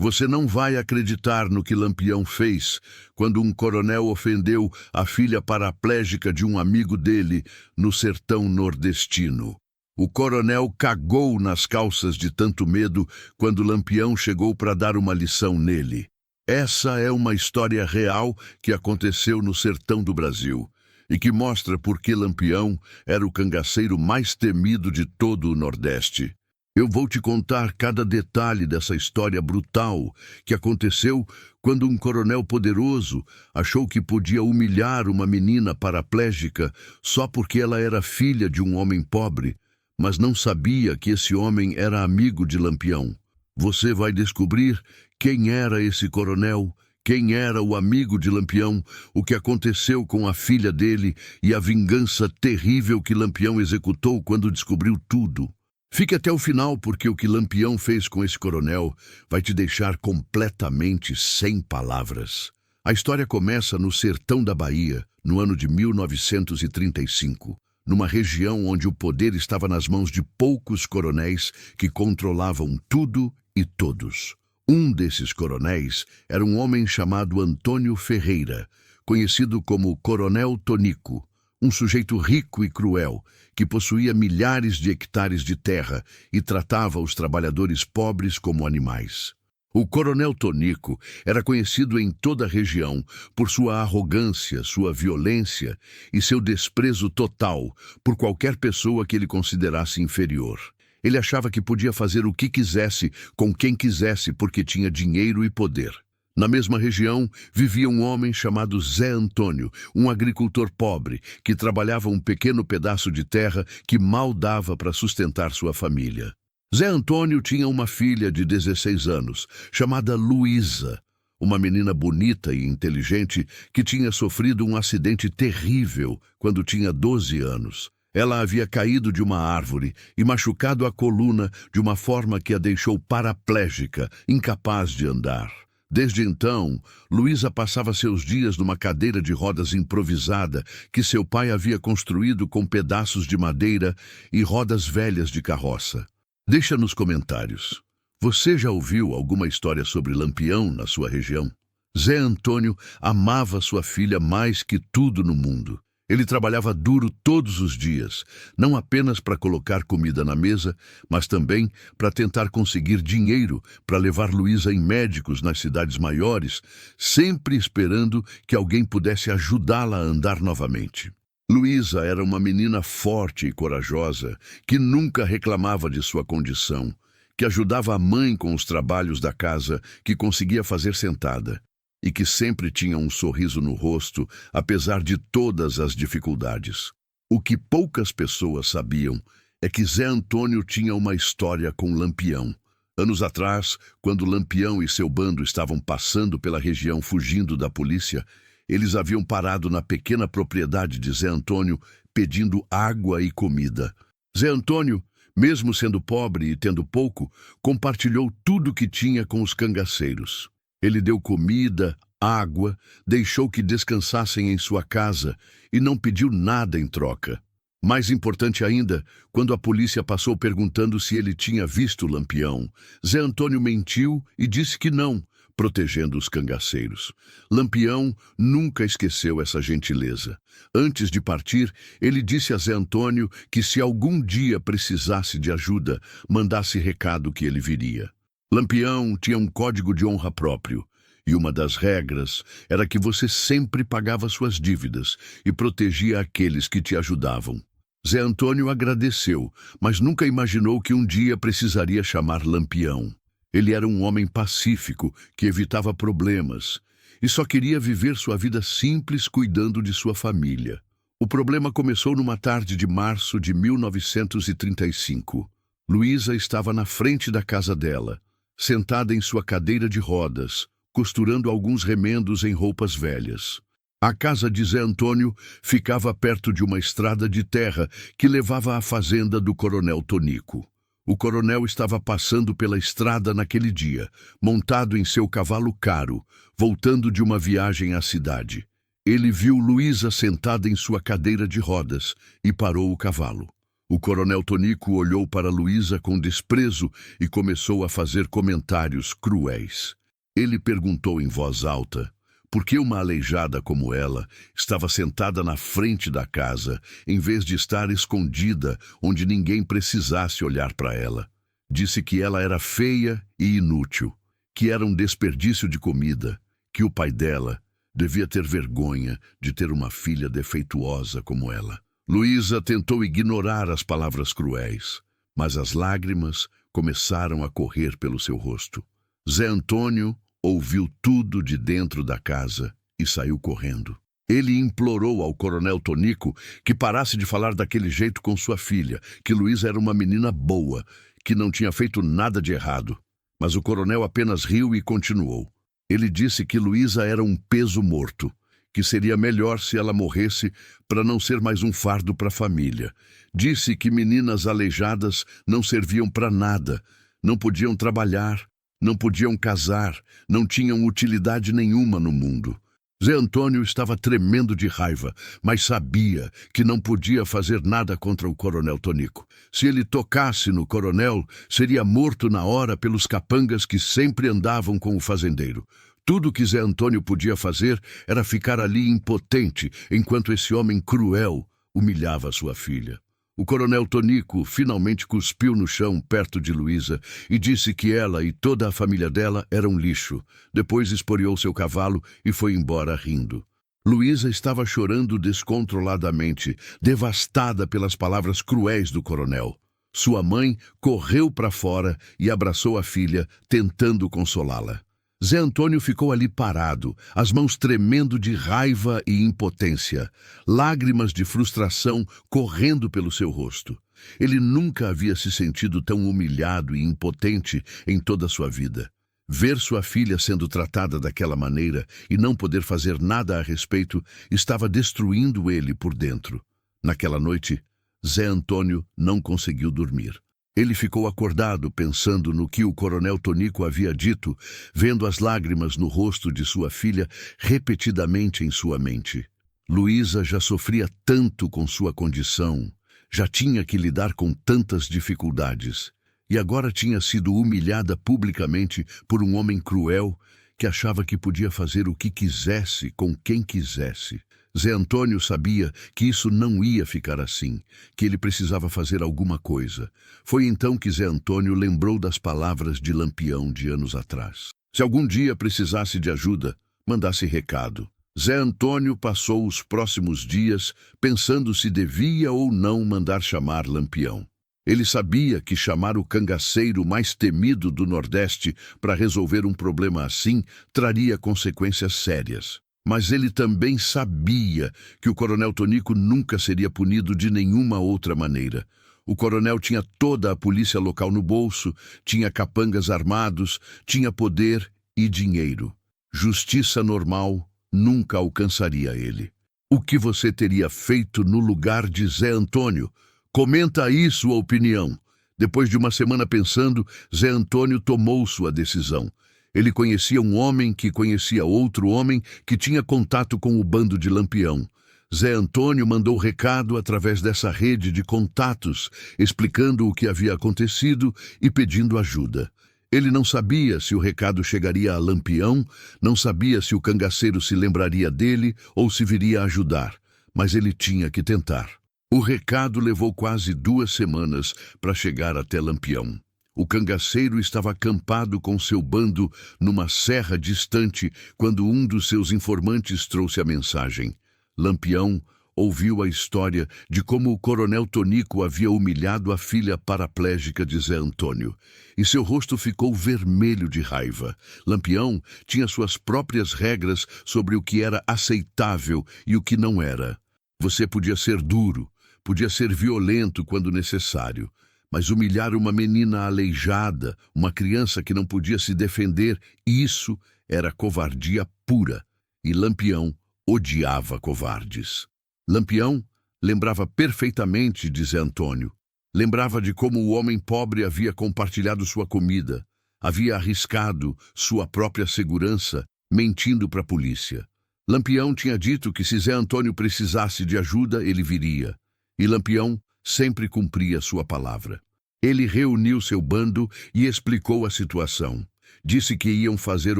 Você não vai acreditar no que Lampião fez quando um coronel ofendeu a filha paraplégica de um amigo dele no sertão nordestino. O coronel cagou nas calças de tanto medo quando Lampião chegou para dar uma lição nele. Essa é uma história real que aconteceu no sertão do Brasil e que mostra por que Lampião era o cangaceiro mais temido de todo o Nordeste. Eu vou te contar cada detalhe dessa história brutal que aconteceu quando um coronel poderoso achou que podia humilhar uma menina paraplégica só porque ela era filha de um homem pobre, mas não sabia que esse homem era amigo de Lampião. Você vai descobrir quem era esse coronel, quem era o amigo de Lampião, o que aconteceu com a filha dele e a vingança terrível que Lampião executou quando descobriu tudo. Fique até o final, porque o que Lampião fez com esse coronel vai te deixar completamente sem palavras. A história começa no sertão da Bahia, no ano de 1935, numa região onde o poder estava nas mãos de poucos coronéis que controlavam tudo e todos. Um desses coronéis era um homem chamado Antônio Ferreira, conhecido como Coronel Tonico, um sujeito rico e cruel, que possuía milhares de hectares de terra e tratava os trabalhadores pobres como animais. O Coronel Tonico era conhecido em toda a região por sua arrogância, sua violência e seu desprezo total por qualquer pessoa que ele considerasse inferior. Ele achava que podia fazer o que quisesse com quem quisesse porque tinha dinheiro e poder. Na mesma região vivia um homem chamado Zé Antônio, um agricultor pobre que trabalhava um pequeno pedaço de terra que mal dava para sustentar sua família. Zé Antônio tinha uma filha de 16 anos, chamada Luísa, uma menina bonita e inteligente que tinha sofrido um acidente terrível quando tinha 12 anos. Ela havia caído de uma árvore e machucado a coluna de uma forma que a deixou paraplégica, incapaz de andar. Desde então, Luísa passava seus dias numa cadeira de rodas improvisada que seu pai havia construído com pedaços de madeira e rodas velhas de carroça. Deixa nos comentários. Você já ouviu alguma história sobre Lampião na sua região? Zé Antônio amava sua filha mais que tudo no mundo. Ele trabalhava duro todos os dias, não apenas para colocar comida na mesa, mas também para tentar conseguir dinheiro para levar Luísa em médicos nas cidades maiores, sempre esperando que alguém pudesse ajudá-la a andar novamente. Luísa era uma menina forte e corajosa, que nunca reclamava de sua condição, que ajudava a mãe com os trabalhos da casa que conseguia fazer sentada, e que sempre tinha um sorriso no rosto, apesar de todas as dificuldades. O que poucas pessoas sabiam é que Zé Antônio tinha uma história com Lampião. Anos atrás, quando Lampião e seu bando estavam passando pela região fugindo da polícia, eles haviam parado na pequena propriedade de Zé Antônio pedindo água e comida. Zé Antônio, mesmo sendo pobre e tendo pouco, compartilhou tudo que tinha com os cangaceiros. Ele deu comida, água, deixou que descansassem em sua casa e não pediu nada em troca. Mais importante ainda, quando a polícia passou perguntando se ele tinha visto Lampião, Zé Antônio mentiu e disse que não, protegendo os cangaceiros. Lampião nunca esqueceu essa gentileza. Antes de partir, ele disse a Zé Antônio que se algum dia precisasse de ajuda, mandasse recado que ele viria. Lampião tinha um código de honra próprio, e uma das regras era que você sempre pagava suas dívidas e protegia aqueles que te ajudavam. Zé Antônio agradeceu, mas nunca imaginou que um dia precisaria chamar Lampião. Ele era um homem pacífico, que evitava problemas, e só queria viver sua vida simples cuidando de sua família. O problema começou numa tarde de março de 1935. Luísa estava na frente da casa dela, sentada em sua cadeira de rodas, costurando alguns remendos em roupas velhas. A casa de Zé Antônio ficava perto de uma estrada de terra que levava à fazenda do Coronel Tonico. O coronel estava passando pela estrada naquele dia, montado em seu cavalo caro, voltando de uma viagem à cidade. Ele viu Luísa sentada em sua cadeira de rodas e parou o cavalo. O coronel Tonico olhou para Luísa com desprezo e começou a fazer comentários cruéis. Ele perguntou em voz alta por que uma aleijada como ela estava sentada na frente da casa, em vez de estar escondida onde ninguém precisasse olhar para ela. Disse que ela era feia e inútil, que era um desperdício de comida, que o pai dela devia ter vergonha de ter uma filha defeituosa como ela. Luísa tentou ignorar as palavras cruéis, mas as lágrimas começaram a correr pelo seu rosto. Zé Antônio ouviu tudo de dentro da casa e saiu correndo. Ele implorou ao coronel Tonico que parasse de falar daquele jeito com sua filha, que Luísa era uma menina boa, que não tinha feito nada de errado. Mas o coronel apenas riu e continuou. Ele disse que Luísa era um peso morto, que seria melhor se ela morresse para não ser mais um fardo para a família. Disse que meninas aleijadas não serviam para nada, não podiam trabalhar, não podiam casar, não tinham utilidade nenhuma no mundo. Zé Antônio estava tremendo de raiva, mas sabia que não podia fazer nada contra o coronel Tonico. Se ele tocasse no coronel, seria morto na hora pelos capangas que sempre andavam com o fazendeiro. Tudo que Zé Antônio podia fazer era ficar ali impotente, enquanto esse homem cruel humilhava sua filha. O coronel Tonico finalmente cuspiu no chão perto de Luísa e disse que ela e toda a família dela eram lixo. Depois esporeou seu cavalo e foi embora rindo. Luísa estava chorando descontroladamente, devastada pelas palavras cruéis do coronel. Sua mãe correu para fora e abraçou a filha, tentando consolá-la. Zé Antônio ficou ali parado, as mãos tremendo de raiva e impotência, lágrimas de frustração correndo pelo seu rosto. Ele nunca havia se sentido tão humilhado e impotente em toda a sua vida. Ver sua filha sendo tratada daquela maneira e não poder fazer nada a respeito estava destruindo ele por dentro. Naquela noite, Zé Antônio não conseguiu dormir. Ele ficou acordado pensando no que o coronel Tonico havia dito, vendo as lágrimas no rosto de sua filha repetidamente em sua mente. Luísa já sofria tanto com sua condição, já tinha que lidar com tantas dificuldades, e agora tinha sido humilhada publicamente por um homem cruel que achava que podia fazer o que quisesse com quem quisesse. Zé Antônio sabia que isso não ia ficar assim, que ele precisava fazer alguma coisa. Foi então que Zé Antônio lembrou das palavras de Lampião de anos atrás. Se algum dia precisasse de ajuda, mandasse recado. Zé Antônio passou os próximos dias pensando se devia ou não mandar chamar Lampião. Ele sabia que chamar o cangaceiro mais temido do Nordeste para resolver um problema assim traria consequências sérias. Mas ele também sabia que o coronel Tonico nunca seria punido de nenhuma outra maneira. O coronel tinha toda a polícia local no bolso, tinha capangas armados, tinha poder e dinheiro. Justiça normal nunca alcançaria ele. O que você teria feito no lugar de Zé Antônio? Comenta aí sua opinião. Depois de uma semana pensando, Zé Antônio tomou sua decisão. Ele conhecia um homem que conhecia outro homem que tinha contato com o bando de Lampião. Zé Antônio mandou recado através dessa rede de contatos, explicando o que havia acontecido e pedindo ajuda. Ele não sabia se o recado chegaria a Lampião, não sabia se o cangaceiro se lembraria dele ou se viria a ajudar, mas ele tinha que tentar. O recado levou quase 2 semanas para chegar até Lampião. O cangaceiro estava acampado com seu bando numa serra distante quando um dos seus informantes trouxe a mensagem. Lampião ouviu a história de como o coronel Tonico havia humilhado a filha paraplégica de Zé Antônio, e seu rosto ficou vermelho de raiva. Lampião tinha suas próprias regras sobre o que era aceitável e o que não era. Você podia ser duro, podia ser violento quando necessário, mas humilhar uma menina aleijada, uma criança que não podia se defender, isso era covardia pura. E Lampião odiava covardes. Lampião lembrava perfeitamente de Zé Antônio. Lembrava de como o homem pobre havia compartilhado sua comida, havia arriscado sua própria segurança, mentindo para a polícia. Lampião tinha dito que se Zé Antônio precisasse de ajuda, ele viria. E Lampião sempre cumpria sua palavra. Ele reuniu seu bando e explicou a situação. Disse que iam fazer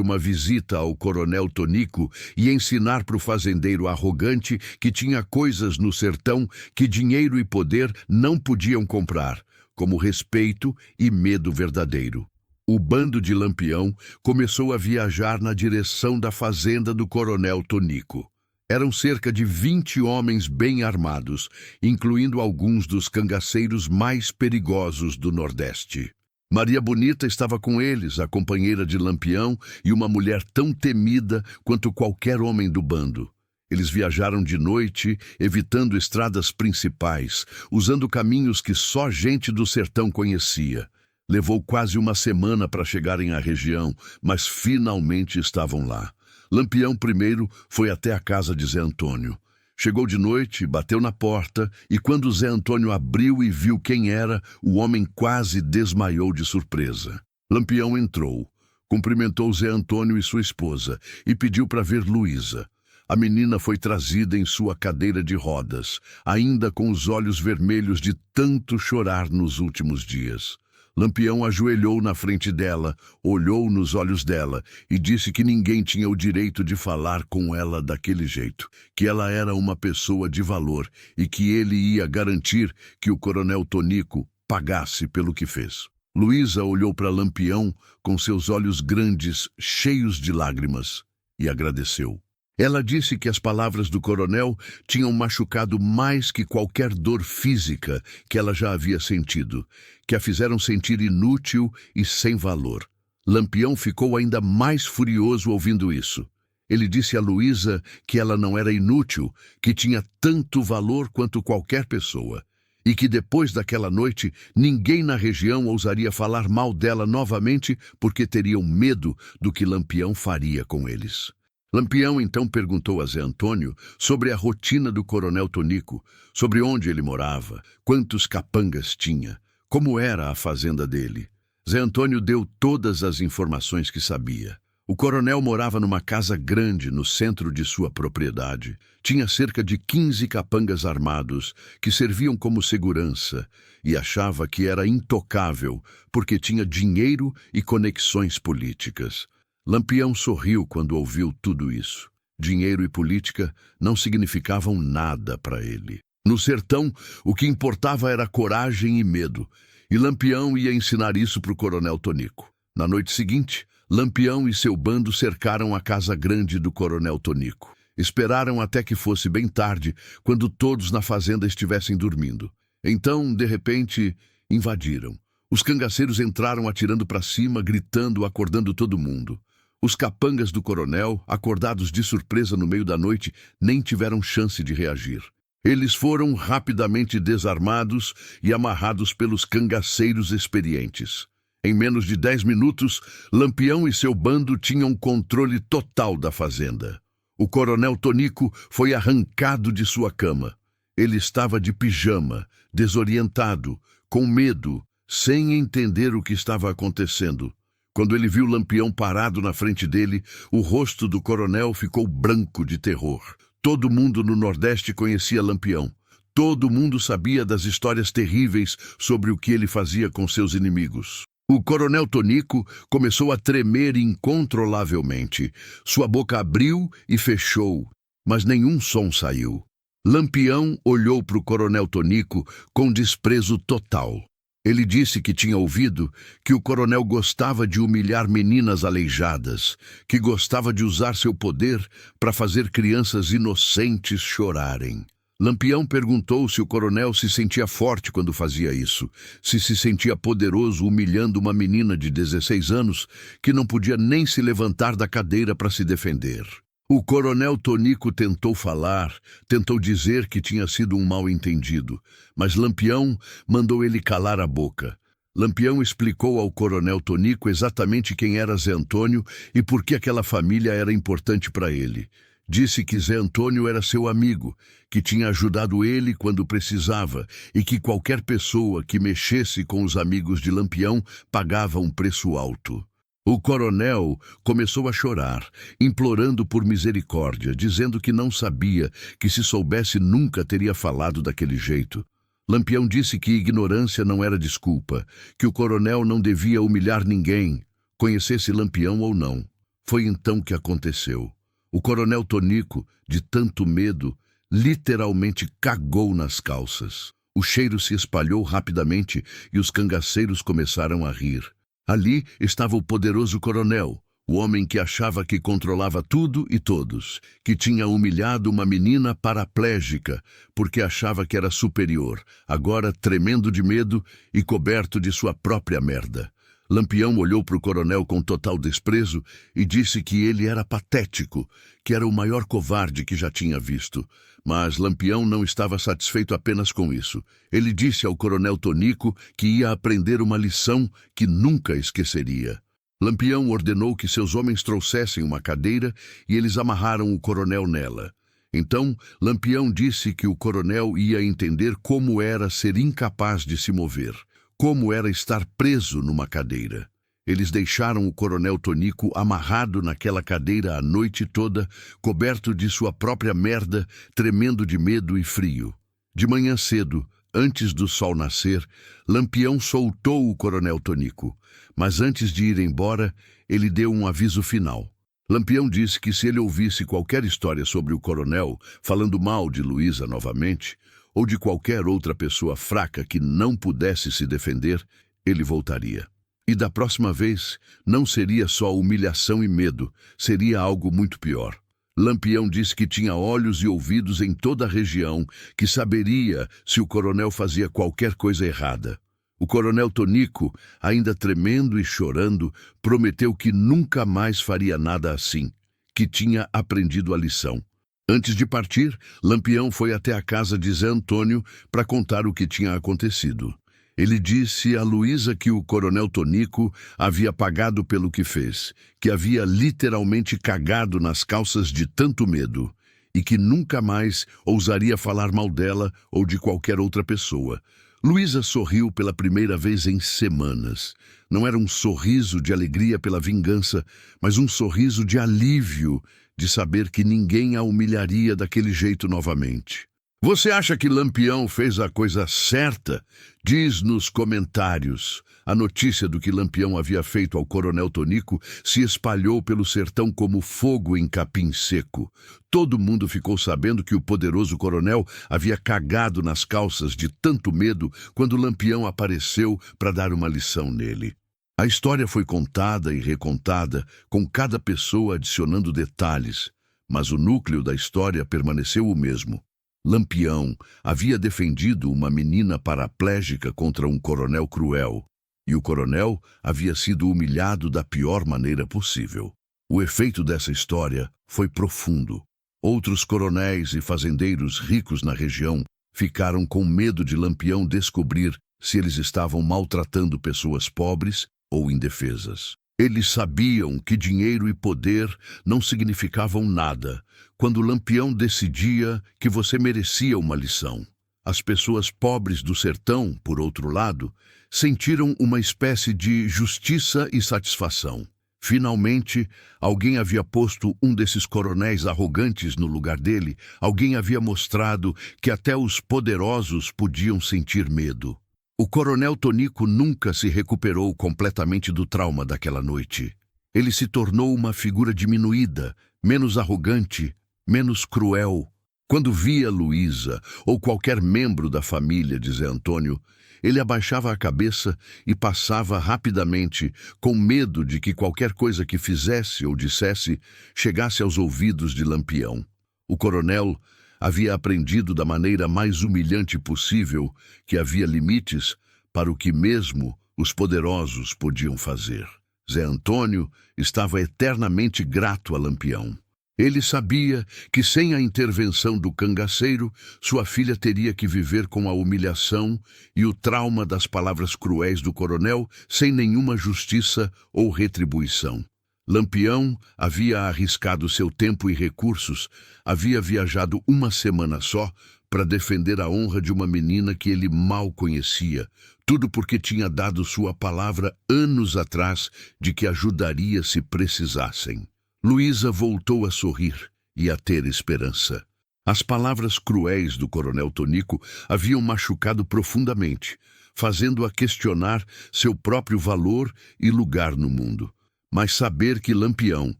uma visita ao coronel Tonico e ensinar para o fazendeiro arrogante que tinha coisas no sertão que dinheiro e poder não podiam comprar, como respeito e medo verdadeiro. O bando de Lampião começou a viajar na direção da fazenda do coronel Tonico. Eram cerca de 20 homens bem armados, incluindo alguns dos cangaceiros mais perigosos do Nordeste. Maria Bonita estava com eles, a companheira de Lampião, e uma mulher tão temida quanto qualquer homem do bando. Eles viajaram de noite, evitando estradas principais, usando caminhos que só gente do sertão conhecia. Levou quase uma semana para chegarem à região, mas finalmente estavam lá. Lampião primeiro foi até a casa de Zé Antônio. Chegou de noite, bateu na porta, e quando Zé Antônio abriu e viu quem era, o homem quase desmaiou de surpresa. Lampião entrou, cumprimentou Zé Antônio e sua esposa, e pediu para ver Luísa. A menina foi trazida em sua cadeira de rodas, ainda com os olhos vermelhos de tanto chorar nos últimos dias. Lampião ajoelhou na frente dela, olhou nos olhos dela e disse que ninguém tinha o direito de falar com ela daquele jeito, que ela era uma pessoa de valor e que ele ia garantir que o coronel Tonico pagasse pelo que fez. Luísa olhou para Lampião com seus olhos grandes, cheios de lágrimas, e agradeceu. Ela disse que as palavras do coronel tinham machucado mais que qualquer dor física que ela já havia sentido, que a fizeram sentir inútil e sem valor. Lampião ficou ainda mais furioso ouvindo isso. Ele disse a Luísa que ela não era inútil, que tinha tanto valor quanto qualquer pessoa, e que depois daquela noite ninguém na região ousaria falar mal dela novamente porque teriam medo do que Lampião faria com eles. Lampião então perguntou a Zé Antônio sobre a rotina do coronel Tonico, sobre onde ele morava, quantos capangas tinha, como era a fazenda dele. Zé Antônio deu todas as informações que sabia. O coronel morava numa casa grande no centro de sua propriedade. Tinha cerca de 15 capangas armados que serviam como segurança e achava que era intocável porque tinha dinheiro e conexões políticas. Lampião sorriu quando ouviu tudo isso. Dinheiro e política não significavam nada para ele. No sertão, o que importava era coragem e medo, e Lampião ia ensinar isso para o coronel Tonico. Na noite seguinte, Lampião e seu bando cercaram a casa grande do coronel Tonico. Esperaram até que fosse bem tarde, quando todos na fazenda estivessem dormindo. Então, de repente, invadiram. Os cangaceiros entraram atirando para cima, gritando, acordando todo mundo. Os capangas do coronel, acordados de surpresa no meio da noite, nem tiveram chance de reagir. Eles foram rapidamente desarmados e amarrados pelos cangaceiros experientes. Em menos de 10 minutos, Lampião e seu bando tinham controle total da fazenda. O coronel Tonico foi arrancado de sua cama. Ele estava de pijama, desorientado, com medo, sem entender o que estava acontecendo. Quando ele viu Lampião parado na frente dele, o rosto do coronel ficou branco de terror. Todo mundo no Nordeste conhecia Lampião. Todo mundo sabia das histórias terríveis sobre o que ele fazia com seus inimigos. O coronel Tonico começou a tremer incontrolavelmente. Sua boca abriu e fechou, mas nenhum som saiu. Lampião olhou para o coronel Tonico com desprezo total. Ele disse que tinha ouvido que o coronel gostava de humilhar meninas aleijadas, que gostava de usar seu poder para fazer crianças inocentes chorarem. Lampião perguntou se o coronel se sentia forte quando fazia isso, se sentia poderoso humilhando uma menina de 16 anos que não podia nem se levantar da cadeira para se defender. O coronel Tonico tentou falar, tentou dizer que tinha sido um mal-entendido, mas Lampião mandou ele calar a boca. Lampião explicou ao coronel Tonico exatamente quem era Zé Antônio e por que aquela família era importante para ele. Disse que Zé Antônio era seu amigo, que tinha ajudado ele quando precisava e que qualquer pessoa que mexesse com os amigos de Lampião pagava um preço alto. O coronel começou a chorar, implorando por misericórdia, dizendo que não sabia, que se soubesse nunca teria falado daquele jeito. Lampião disse que ignorância não era desculpa, que o coronel não devia humilhar ninguém, conhecesse Lampião ou não. Foi então que aconteceu. O coronel Tonico, de tanto medo, literalmente cagou nas calças. O cheiro se espalhou rapidamente e os cangaceiros começaram a rir. Ali estava o poderoso coronel, o homem que achava que controlava tudo e todos, que tinha humilhado uma menina paraplégica porque achava que era superior, agora tremendo de medo e coberto de sua própria merda. Lampião olhou para o coronel com total desprezo e disse que ele era patético, que era o maior covarde que já tinha visto. Mas Lampião não estava satisfeito apenas com isso. Ele disse ao coronel Tonico que ia aprender uma lição que nunca esqueceria. Lampião ordenou que seus homens trouxessem uma cadeira e eles amarraram o coronel nela. Então, Lampião disse que o coronel ia entender como era ser incapaz de se mover, como era estar preso numa cadeira. Eles deixaram o coronel Tonico amarrado naquela cadeira a noite toda, coberto de sua própria merda, tremendo de medo e frio. De manhã cedo, antes do sol nascer, Lampião soltou o coronel Tonico, mas antes de ir embora, ele deu um aviso final. Lampião disse que se ele ouvisse qualquer história sobre o coronel, falando mal de Luísa novamente, ou de qualquer outra pessoa fraca que não pudesse se defender, ele voltaria. E da próxima vez, não seria só humilhação e medo, seria algo muito pior. Lampião disse que tinha olhos e ouvidos em toda a região, que saberia se o coronel fazia qualquer coisa errada. O coronel Tonico, ainda tremendo e chorando, prometeu que nunca mais faria nada assim, que tinha aprendido a lição. Antes de partir, Lampião foi até a casa de Zé Antônio para contar o que tinha acontecido. Ele disse a Luísa que o coronel Tonico havia pagado pelo que fez, que havia literalmente cagado nas calças de tanto medo e que nunca mais ousaria falar mal dela ou de qualquer outra pessoa. Luísa sorriu pela primeira vez em semanas. Não era um sorriso de alegria pela vingança, mas um sorriso de alívio de saber que ninguém a humilharia daquele jeito novamente. Você acha que Lampião fez a coisa certa? Diz nos comentários. A notícia do que Lampião havia feito ao coronel Tonico se espalhou pelo sertão como fogo em capim seco. Todo mundo ficou sabendo que o poderoso coronel havia cagado nas calças de tanto medo quando Lampião apareceu para dar uma lição nele. A história foi contada e recontada, com cada pessoa adicionando detalhes, mas o núcleo da história permaneceu o mesmo. Lampião havia defendido uma menina paraplégica contra um coronel cruel, e o coronel havia sido humilhado da pior maneira possível. O efeito dessa história foi profundo. Outros coronéis e fazendeiros ricos na região ficaram com medo de Lampião descobrir se eles estavam maltratando pessoas pobres ou indefesas. Eles sabiam que dinheiro e poder não significavam nada quando Lampião decidia que você merecia uma lição. As pessoas pobres do sertão, por outro lado, sentiram uma espécie de justiça e satisfação. Finalmente, alguém havia posto um desses coronéis arrogantes no lugar dele, alguém havia mostrado que até os poderosos podiam sentir medo. O coronel Tonico nunca se recuperou completamente do trauma daquela noite. Ele se tornou uma figura diminuída, menos arrogante, menos cruel. Quando via Luísa ou qualquer membro da família de Zé Antônio, ele abaixava a cabeça e passava rapidamente, com medo de que qualquer coisa que fizesse ou dissesse chegasse aos ouvidos de Lampião. O coronel havia aprendido da maneira mais humilhante possível que havia limites para o que mesmo os poderosos podiam fazer. Zé Antônio estava eternamente grato a Lampião. Ele sabia que sem a intervenção do cangaceiro, sua filha teria que viver com a humilhação e o trauma das palavras cruéis do coronel sem nenhuma justiça ou retribuição. Lampião havia arriscado seu tempo e recursos, havia viajado uma semana só para defender a honra de uma menina que ele mal conhecia, tudo porque tinha dado sua palavra anos atrás de que ajudaria se precisassem. Luísa voltou a sorrir e a ter esperança. As palavras cruéis do coronel Tonico haviam machucado profundamente, fazendo-a questionar seu próprio valor e lugar no mundo. Mas saber que Lampião,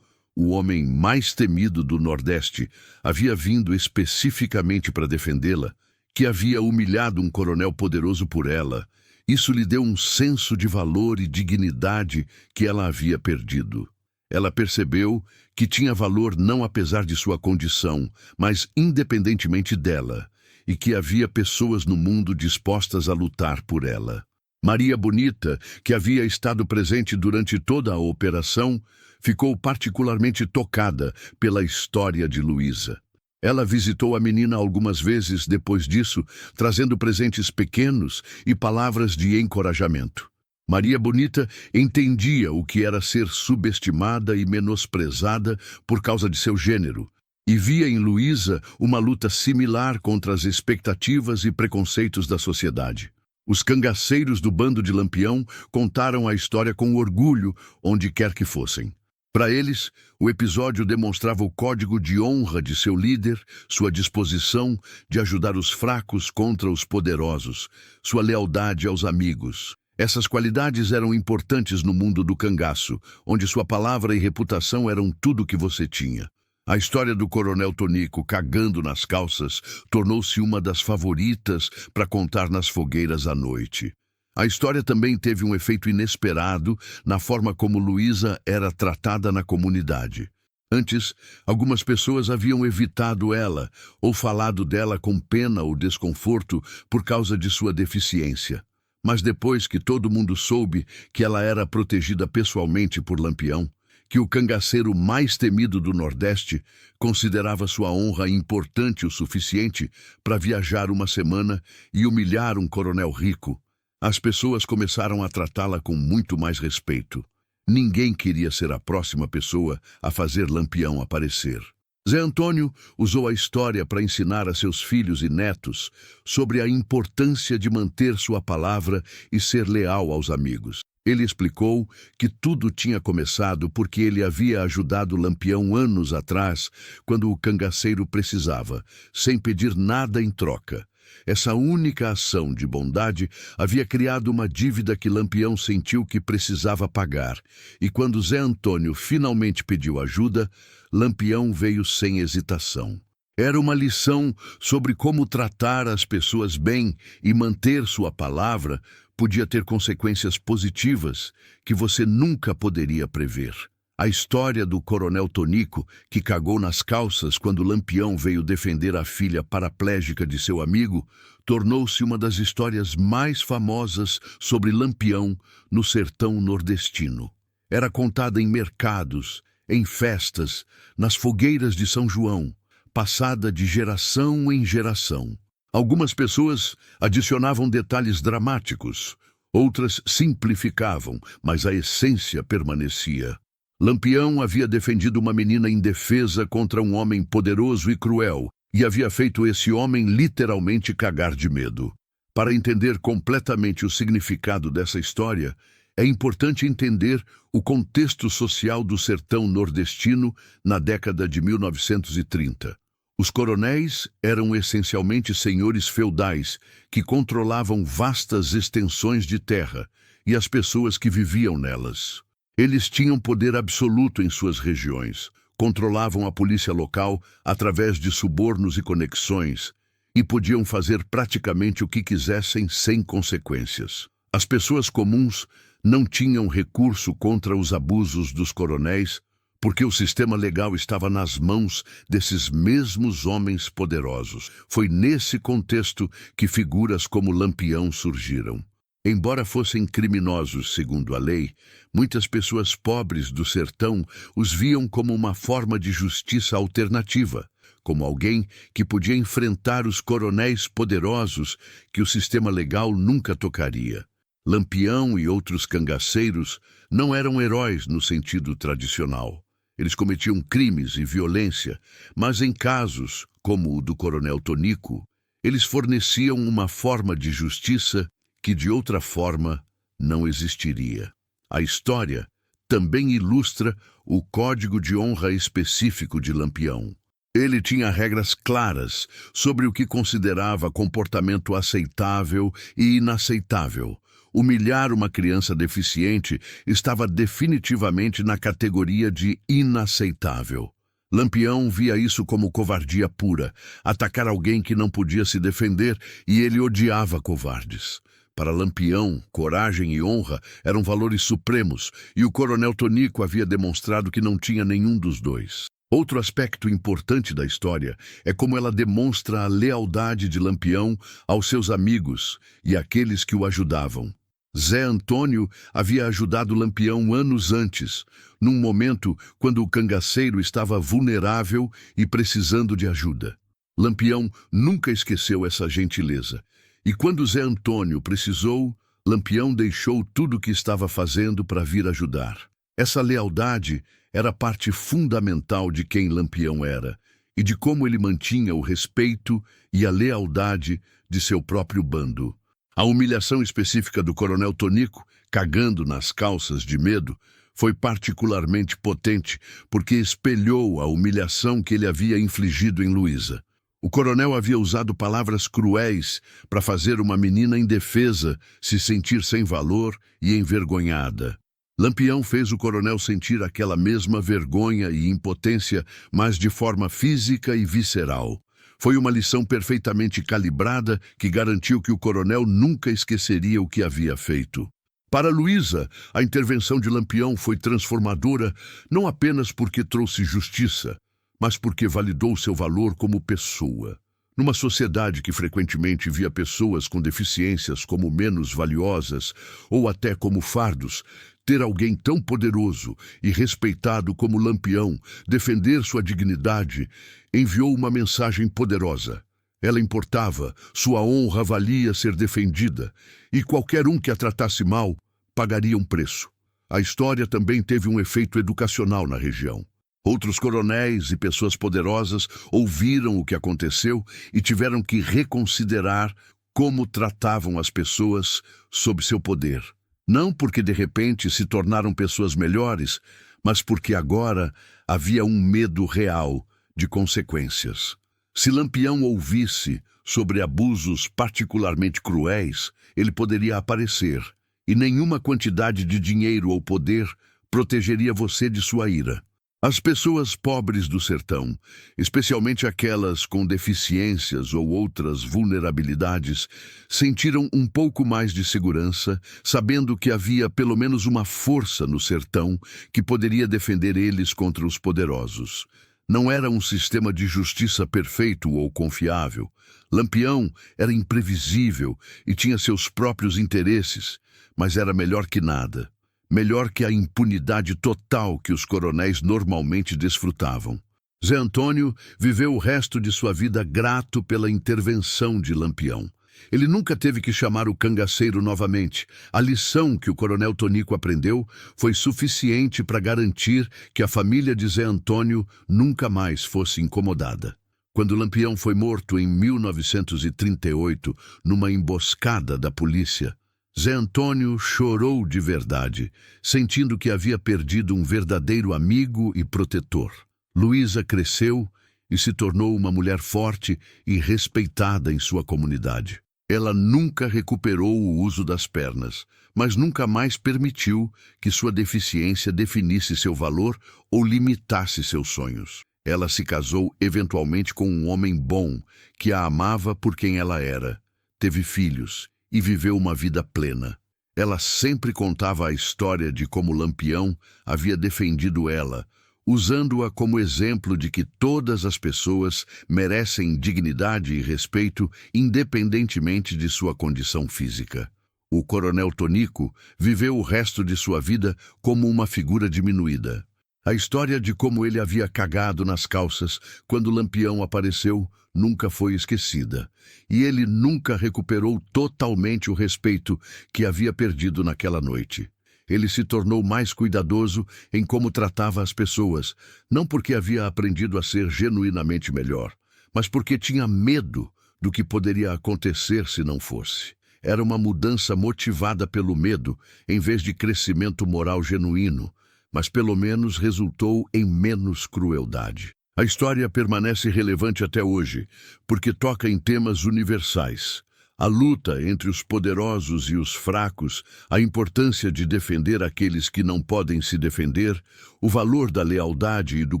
o homem mais temido do Nordeste, havia vindo especificamente para defendê-la, que havia humilhado um coronel poderoso por ela, isso lhe deu um senso de valor e dignidade que ela havia perdido. Ela percebeu que tinha valor não apesar de sua condição, mas independentemente dela, e que havia pessoas no mundo dispostas a lutar por ela. Maria Bonita, que havia estado presente durante toda a operação, ficou particularmente tocada pela história de Luísa. Ela visitou a menina algumas vezes depois disso, trazendo presentes pequenos e palavras de encorajamento. Maria Bonita entendia o que era ser subestimada e menosprezada por causa de seu gênero, e via em Luísa uma luta similar contra as expectativas e preconceitos da sociedade. Os cangaceiros do bando de Lampião contaram a história com orgulho onde quer que fossem. Para eles, o episódio demonstrava o código de honra de seu líder, sua disposição de ajudar os fracos contra os poderosos, sua lealdade aos amigos. Essas qualidades eram importantes no mundo do cangaço, onde sua palavra e reputação eram tudo o que você tinha. A história do coronel Tonico cagando nas calças tornou-se uma das favoritas para contar nas fogueiras à noite. A história também teve um efeito inesperado na forma como Luísa era tratada na comunidade. Antes, algumas pessoas haviam evitado ela ou falado dela com pena ou desconforto por causa de sua deficiência. Mas depois que todo mundo soube que ela era protegida pessoalmente por Lampião, que o cangaceiro mais temido do Nordeste considerava sua honra importante o suficiente para viajar uma semana e humilhar um coronel rico, as pessoas começaram a tratá-la com muito mais respeito. Ninguém queria ser a próxima pessoa a fazer Lampião aparecer. Zé Antônio usou a história para ensinar a seus filhos e netos sobre a importância de manter sua palavra e ser leal aos amigos. Ele explicou que tudo tinha começado porque ele havia ajudado Lampião anos atrás, quando o cangaceiro precisava, sem pedir nada em troca. Essa única ação de bondade havia criado uma dívida que Lampião sentiu que precisava pagar, e quando Zé Antônio finalmente pediu ajuda, Lampião veio sem hesitação. Era uma lição sobre como tratar as pessoas bem e manter sua palavra podia ter consequências positivas que você nunca poderia prever. A história do coronel Tonico, que cagou nas calças quando Lampião veio defender a filha paraplégica de seu amigo, tornou-se uma das histórias mais famosas sobre Lampião no sertão nordestino. Era contada em mercados, em festas, nas fogueiras de São João, passada de geração em geração. Algumas pessoas adicionavam detalhes dramáticos, outras simplificavam, mas a essência permanecia. Lampião havia defendido uma menina indefesa contra um homem poderoso e cruel, e havia feito esse homem literalmente cagar de medo. Para entender completamente o significado dessa história, é importante entender o contexto social do sertão nordestino na década de 1930. Os coronéis eram essencialmente senhores feudais que controlavam vastas extensões de terra e as pessoas que viviam nelas. Eles tinham poder absoluto em suas regiões, controlavam a polícia local através de subornos e conexões e podiam fazer praticamente o que quisessem sem consequências. As pessoas comuns não tinham recurso contra os abusos dos coronéis porque o sistema legal estava nas mãos desses mesmos homens poderosos. Foi nesse contexto que figuras como Lampião surgiram. Embora fossem criminosos segundo a lei, muitas pessoas pobres do sertão os viam como uma forma de justiça alternativa, como alguém que podia enfrentar os coronéis poderosos que o sistema legal nunca tocaria. Lampião e outros cangaceiros não eram heróis no sentido tradicional. Eles cometiam crimes e violência, mas em casos, como o do coronel Tonico, eles forneciam uma forma de justiça que de outra forma não existiria. A história também ilustra o código de honra específico de Lampião. Ele tinha regras claras sobre o que considerava comportamento aceitável e inaceitável. Humilhar uma criança deficiente estava definitivamente na categoria de inaceitável. Lampião via isso como covardia pura, atacar alguém que não podia se defender, e ele odiava covardes. Para Lampião, coragem e honra eram valores supremos, e o coronel Tonico havia demonstrado que não tinha nenhum dos dois. Outro aspecto importante da história é como ela demonstra a lealdade de Lampião aos seus amigos e àqueles que o ajudavam. Zé Antônio havia ajudado Lampião anos antes, num momento quando o cangaceiro estava vulnerável e precisando de ajuda. Lampião nunca esqueceu essa gentileza. E quando Zé Antônio precisou, Lampião deixou tudo o que estava fazendo para vir ajudar. Essa lealdade era parte fundamental de quem Lampião era e de como ele mantinha o respeito e a lealdade de seu próprio bando. A humilhação específica do coronel Tonico, cagando nas calças de medo, foi particularmente potente porque espelhou a humilhação que ele havia infligido em Luísa. O coronel havia usado palavras cruéis para fazer uma menina indefesa se sentir sem valor e envergonhada. Lampião fez o coronel sentir aquela mesma vergonha e impotência, mas de forma física e visceral. Foi uma lição perfeitamente calibrada que garantiu que o coronel nunca esqueceria o que havia feito. Para Luísa, a intervenção de Lampião foi transformadora não apenas porque trouxe justiça, mas porque validou seu valor como pessoa. Numa sociedade que frequentemente via pessoas com deficiências como menos valiosas ou até como fardos, ter alguém tão poderoso e respeitado como Lampião defender sua dignidade enviou uma mensagem poderosa. Ela importava, sua honra valia ser defendida, e qualquer um que a tratasse mal pagaria um preço. A história também teve um efeito educacional na região. Outros coronéis e pessoas poderosas ouviram o que aconteceu e tiveram que reconsiderar como tratavam as pessoas sob seu poder. Não porque de repente se tornaram pessoas melhores, mas porque agora havia um medo real de consequências. Se Lampião ouvisse sobre abusos particularmente cruéis, ele poderia aparecer, e nenhuma quantidade de dinheiro ou poder protegeria você de sua ira. As pessoas pobres do sertão, especialmente aquelas com deficiências ou outras vulnerabilidades, sentiram um pouco mais de segurança, sabendo que havia pelo menos uma força no sertão que poderia defender eles contra os poderosos. Não era um sistema de justiça perfeito ou confiável. Lampião era imprevisível e tinha seus próprios interesses, mas era melhor que nada. Melhor que a impunidade total que os coronéis normalmente desfrutavam. Zé Antônio viveu o resto de sua vida grato pela intervenção de Lampião. Ele nunca teve que chamar o cangaceiro novamente. A lição que o coronel Tonico aprendeu foi suficiente para garantir que a família de Zé Antônio nunca mais fosse incomodada. Quando Lampião foi morto em 1938, numa emboscada da polícia, Zé Antônio chorou de verdade, sentindo que havia perdido um verdadeiro amigo e protetor. Luísa cresceu e se tornou uma mulher forte e respeitada em sua comunidade. Ela nunca recuperou o uso das pernas, mas nunca mais permitiu que sua deficiência definisse seu valor ou limitasse seus sonhos. Ela se casou eventualmente com um homem bom, que a amava por quem ela era. Teve filhos e viveu uma vida plena. Ela sempre contava a história de como Lampião havia defendido ela, usando-a como exemplo de que todas as pessoas merecem dignidade e respeito independentemente de sua condição física. O coronel Tonico viveu o resto de sua vida como uma figura diminuída. A história de como ele havia cagado nas calças quando Lampião apareceu nunca foi esquecida, e ele nunca recuperou totalmente o respeito que havia perdido naquela noite. Ele se tornou mais cuidadoso em como tratava as pessoas, não porque havia aprendido a ser genuinamente melhor, mas porque tinha medo do que poderia acontecer se não fosse. Era uma mudança motivada pelo medo, em vez de crescimento moral genuíno, mas pelo menos resultou em menos crueldade. A história permanece relevante até hoje, porque toca em temas universais. A luta entre os poderosos e os fracos, a importância de defender aqueles que não podem se defender, o valor da lealdade e do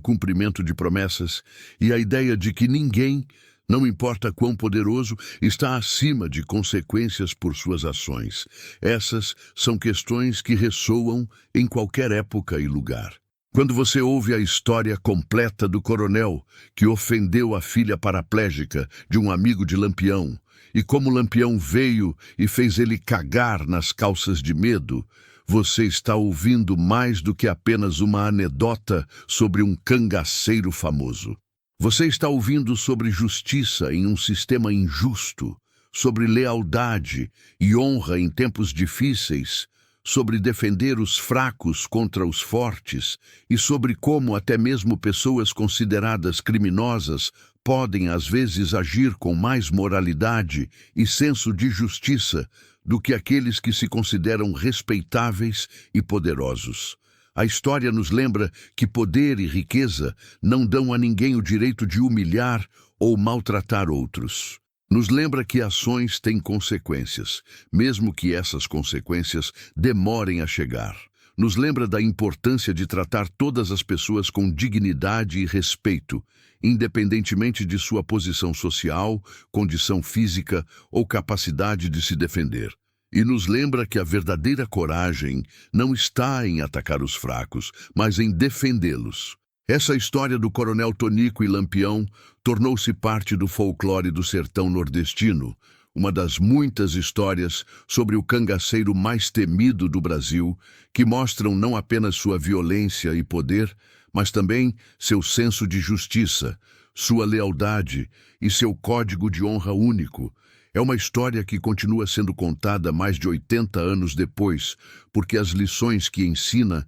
cumprimento de promessas, e a ideia de que ninguém, não importa quão poderoso, está acima de consequências por suas ações. Essas são questões que ressoam em qualquer época e lugar. Quando você ouve a história completa do coronel que ofendeu a filha paraplégica de um amigo de Lampião, e como Lampião veio e fez ele cagar nas calças de medo, você está ouvindo mais do que apenas uma anedota sobre um cangaceiro famoso. Você está ouvindo sobre justiça em um sistema injusto, sobre lealdade e honra em tempos difíceis, sobre defender os fracos contra os fortes e sobre como até mesmo pessoas consideradas criminosas podem às vezes agir com mais moralidade e senso de justiça do que aqueles que se consideram respeitáveis e poderosos. A história nos lembra que poder e riqueza não dão a ninguém o direito de humilhar ou maltratar outros. Nos lembra que ações têm consequências, mesmo que essas consequências demorem a chegar. Nos lembra da importância de tratar todas as pessoas com dignidade e respeito, independentemente de sua posição social, condição física ou capacidade de se defender. E nos lembra que a verdadeira coragem não está em atacar os fracos, mas em defendê-los. Essa história do Coronel Tonico e Lampião tornou-se parte do folclore do sertão nordestino, uma das muitas histórias sobre o cangaceiro mais temido do Brasil, que mostram não apenas sua violência e poder, mas também seu senso de justiça, sua lealdade e seu código de honra único. É uma história que continua sendo contada mais de 80 anos depois, porque as lições que ensina